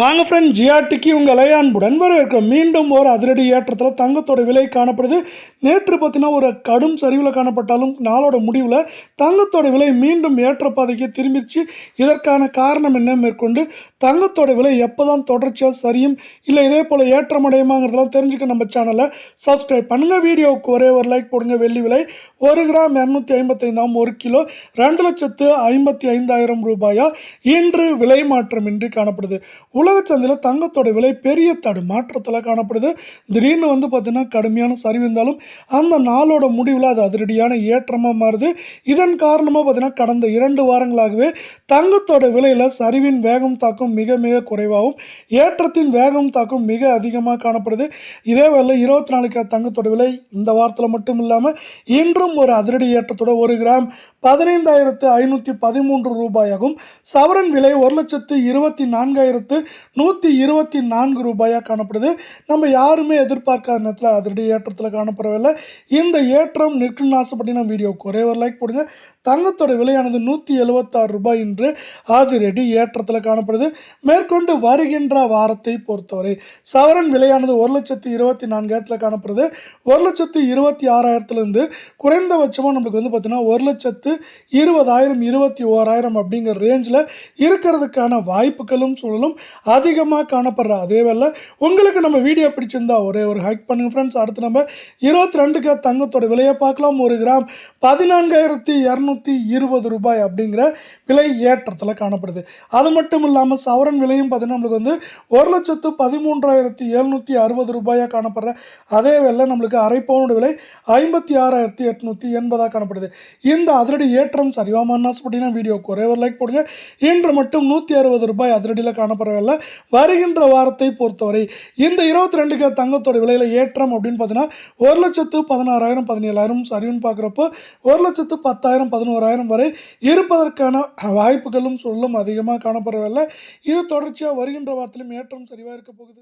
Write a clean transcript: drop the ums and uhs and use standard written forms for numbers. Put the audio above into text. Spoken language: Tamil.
வாங்க ஃப்ரெண்ட், ஜிஆர்டிக்கு உங்கள் அன்புடன் வரவேற்கிறோம். மீண்டும் ஒரு அதிரடி ஏற்றத்தில் தங்கத்தோட விலை காணப்படுது. நேற்று பார்த்தீங்கன்னா ஒரு கடும் சரிவில் காணப்பட்டாலும் நாளோட முடிவில் தங்கத்தோட விலை மீண்டும் ஏற்றப்பாதைக்கு திரும்பிடுச்சு. இதற்கான காரணம் என்ன மேற்கொண்டு தங்கத்தோட விலை எப்போ தான் தொடர்ச்சியாக சரியும் இல்லை இதே போல் ஏற்றமடையுமாங்கிறதெல்லாம் தெரிஞ்சுக்க நம்ம சேனலை சப்ஸ்கிரைப் பண்ணுங்கள். வீடியோவுக்கு ஒரே ஒரு லைக் போடுங்க. வெள்ளி விலை 1 கிராம் 255 1 கிலோ 2,55,000 ரூபாயா இன்று விலை மாற்றமின்றி காணப்படுது. உலக சந்தையில் தங்கத்தோட விலை பெரிய மாற்றத்தில் காணப்படுது. திடீர்னு பார்த்தீங்கன்னா கடுமையான சரிவு இருந்தாலும் அந்த நாளோட முடிவில் அது அதிரடியான ஏற்றமாக மாறுது. இதன் காரணமாக பார்த்தீங்கன்னா கடந்த 2 வாரங்களாகவே தங்கத்தோட விலையில் சரிவின் வேகம் தாக்கம் மிக மிக குறைவாகவும் ஏற்றத்தின் வேகம் தாக்கம் மிக அதிகமாக காணப்படுது. இதே வேளை 24 கேரட் தங்கத்தோட விலை இந்த வாரத்தில் மட்டும் இல்லாமல் இன்றும் ஒரு அதிரடி ஏற்றத்தோட 1 கிராம் 15,513 ரூபாயாகும். சவரன் விலை 1,24,124 ரூபாயாக காணப்படுது. நம்ம யாருமே எதிர்பார்க்காத நேரத்தில் அதிரடி ஏற்றத்தில் காணப்படவில்லை. இந்த ஏற்றம் நிற்கும்னு ஆசைப்பட்டீங்கன்னா வீடியோவுக்கு ஒரே ஒரு லைக் போடுங்க. தங்கத்தோட விலையானது 176 ரூபாய் என்று அதிரடி ஏற்றத்தில் காணப்படுது. மேற்கொண்டு வருகின்ற வாரத்தை பொறுத்தவரை சவரன் விலையானது 1,24,000 காணப்படுது. 1,26,000 குறைந்தபட்சமாக நம்மளுக்கு பார்த்தீங்கன்னா 1,20,000 21,000 அப்படிங்கிற ரேஞ்சில் இருக்கிறதுக்கான வாய்ப்புகளும் சூழலும் அதிகமாக காணப்படுற அதே வேளை உங்களுக்கு நம்ம வீடியோ பிடிச்சிருந்தா ஒரே ஒரு ஹைக் பண்ணுங்க ஃப்ரெண்ட்ஸ். அடுத்து நம்ம 22 கேரட் தங்கத்தோட விலையை பார்க்கலாம். 1 கிராம் 14,220 ரூபாய் அப்படிங்கிற விலை ஏற்றத்தில் காணப்படுது. அது மட்டும் இல்லாமல் சவரன் விலையும் பார்த்தீங்கன்னா நம்மளுக்கு 1,13,760 ரூபாயாக காணப்படுற அதே வேளை நம்மளுக்கு அரை பவுனோட விலை 56,880 காணப்படுது. இந்த அதிரடி ஏற்றம் சரிவாமான்னு ஆசைப்பட்டீங்கன்னா வீடியோக்கு ஒரே ஒரு லைக் போடுங்க. இன்று மட்டும் 160 ரூபாய் அதிரடியில் காணப்படவில்லை. வருகின்ற வாரத்தை பொறுத்தவரை இந்த 22 கேரட் தங்கத்தோட விலையில் ஏற்றம் அப்படின்னு பார்த்தீங்கன்னா 1,16,000 17,000 சரிவுன்னு பார்க்குறப்போ 1,10,000 11,000 வரை இருப்பதற்கான வாய்ப்புகளும் சூழலும் அதிகமாக காணப்படவில்லை. இது தொடர்ச்சியாக வருகின்ற வாரத்திலும் ஏற்றம் சரிவாக இருக்க போகுது.